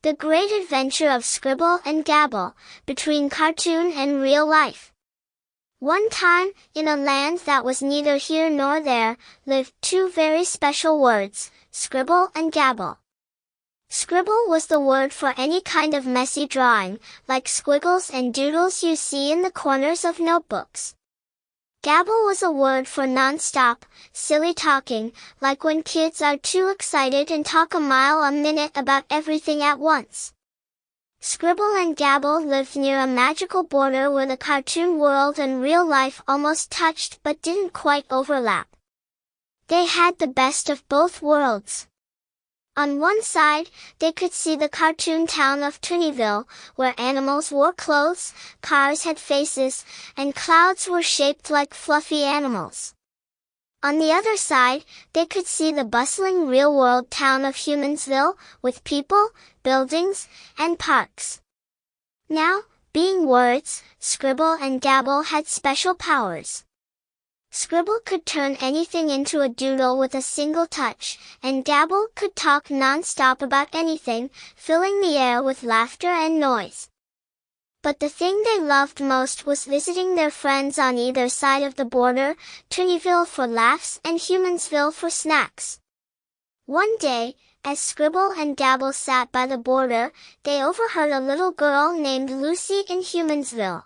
The Great Adventure of Scribble and Gabble, between cartoon and real life. One time, in a land that was neither here nor there, lived two very special words, Scribble and Gabble. Scribble was the word for any kind of messy drawing, like squiggles and doodles you see in the corners of notebooks. Gabble was a word for non-stop, silly talking, like when kids are too excited and talk a mile a minute about everything at once. Scribble and Gabble lived near a magical border where the cartoon world and real life almost touched but didn't quite overlap. They had the best of both worlds. On one side, they could see the cartoon town of Toonyville, where animals wore clothes, cars had faces, and clouds were shaped like fluffy animals. On the other side, they could see the bustling real-world town of Humansville, with people, buildings, and parks. Now, being words, Scribble and Gabble had special powers. Scribble could turn anything into a doodle with a single touch, and Gabble could talk non-stop about anything, filling the air with laughter and noise. But the thing they loved most was visiting their friends on either side of the border, Toonyville for laughs and Humansville for snacks. One day, as Scribble and Gabble sat by the border, they overheard a little girl named Lucy in Humansville.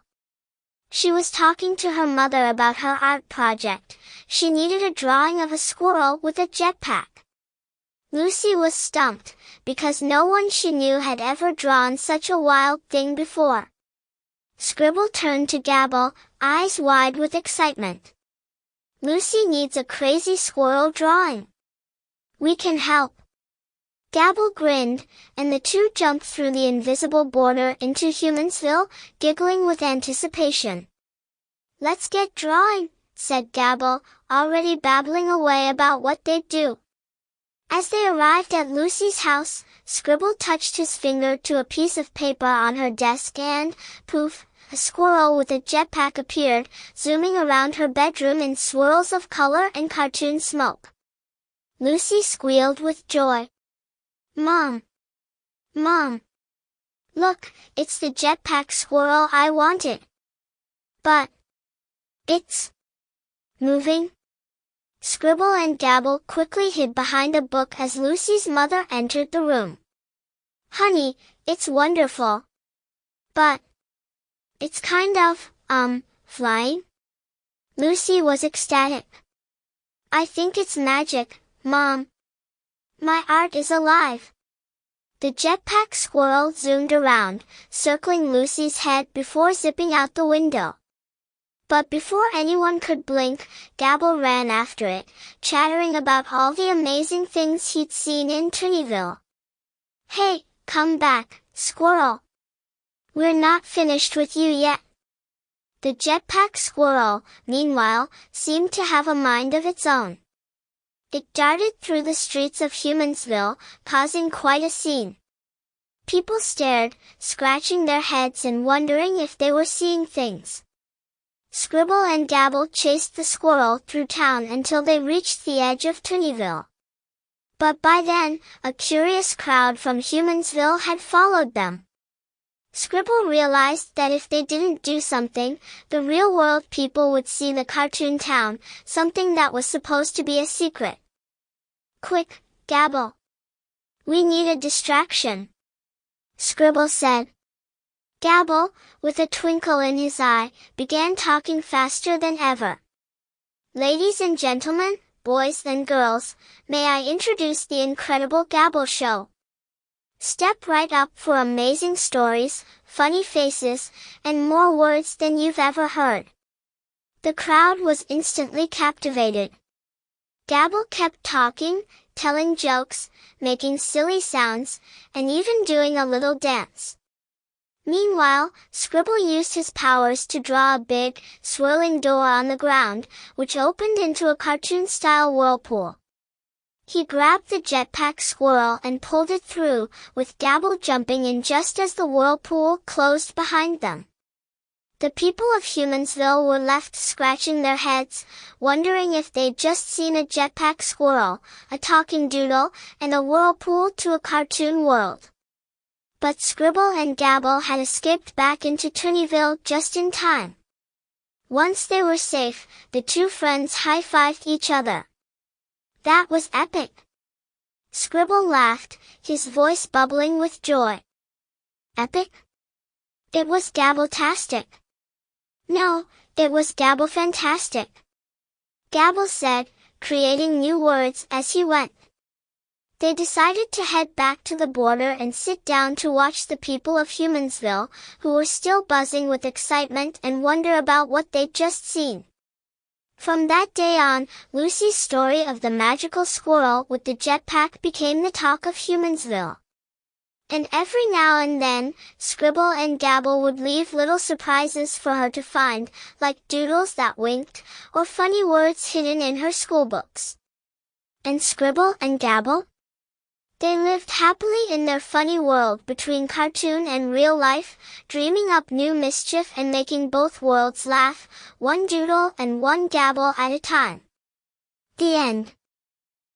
She was talking to her mother about her art project. She needed a drawing of a squirrel with a jetpack. Lucy was stumped, because no one she knew had ever drawn such a wild thing before. Scribble turned to Gabble, eyes wide with excitement. "Lucy needs a crazy squirrel drawing. We can help." Gabble grinned, and the two jumped through the invisible border into Humansville, giggling with anticipation. "Let's get drawing," said Gabble, already babbling away about what they'd do. As they arrived at Lucy's house, Scribble touched his finger to a piece of paper on her desk and, poof, a squirrel with a jetpack appeared, zooming around her bedroom in swirls of color and cartoon smoke. Lucy squealed with joy. "Mom! Mom! Look, it's the jetpack squirrel I wanted. But it's moving." Scribble and Gabble quickly hid behind a book as Lucy's mother entered the room. "Honey, it's wonderful. But it's kind of, flying?" Lucy was ecstatic. "I think it's magic, Mom. My art is alive." The jetpack squirrel zoomed around, circling Lucy's head before zipping out the window. But before anyone could blink, Gabble ran after it, chattering about all the amazing things he'd seen in Toonyville. "Hey, come back, squirrel. We're not finished with you yet." The jetpack squirrel, meanwhile, seemed to have a mind of its own. It darted through the streets of Humansville, causing quite a scene. People stared, scratching their heads and wondering if they were seeing things. Scribble and Gabble chased the squirrel through town until they reached the edge of Toonyville. But by then, a curious crowd from Humansville had followed them. Scribble realized that if they didn't do something, the real-world people would see the cartoon town, something that was supposed to be a secret. "Quick, Gabble. We need a distraction," Scribble said. Gabble, with a twinkle in his eye, began talking faster than ever. "Ladies and gentlemen, boys and girls, may I introduce the incredible Gabble Show. Step right up for amazing stories, funny faces, and more words than you've ever heard." The crowd was instantly captivated. Gabble kept talking, telling jokes, making silly sounds, and even doing a little dance. Meanwhile, Scribble used his powers to draw a big, swirling door on the ground, which opened into a cartoon-style whirlpool. He grabbed the jetpack squirrel and pulled it through, with Gabble jumping in just as the whirlpool closed behind them. The people of Humansville were left scratching their heads, wondering if they'd just seen a jetpack squirrel, a talking doodle, and a whirlpool to a cartoon world. But Scribble and Gabble had escaped back into Toonyville just in time. Once they were safe, the two friends high-fived each other. That was epic. Scribble laughed, his voice bubbling with joy. Epic? It was Gabble-tastic. No, it was Gabble-fantastic. Gabble said, creating new words as he went. They decided to head back to the border and sit down to watch the people of Humansville, who were still buzzing with excitement and wonder about what they'd just seen. From that day on, Lucy's story of the magical squirrel with the jetpack became the talk of Humansville. And every now and then, Scribble and Gabble would leave little surprises for her to find, like doodles that winked, or funny words hidden in her schoolbooks. And Scribble and Gabble? They lived happily in their funny world between cartoon and real life, dreaming up new mischief and making both worlds laugh, one doodle and one gabble at a time. The end.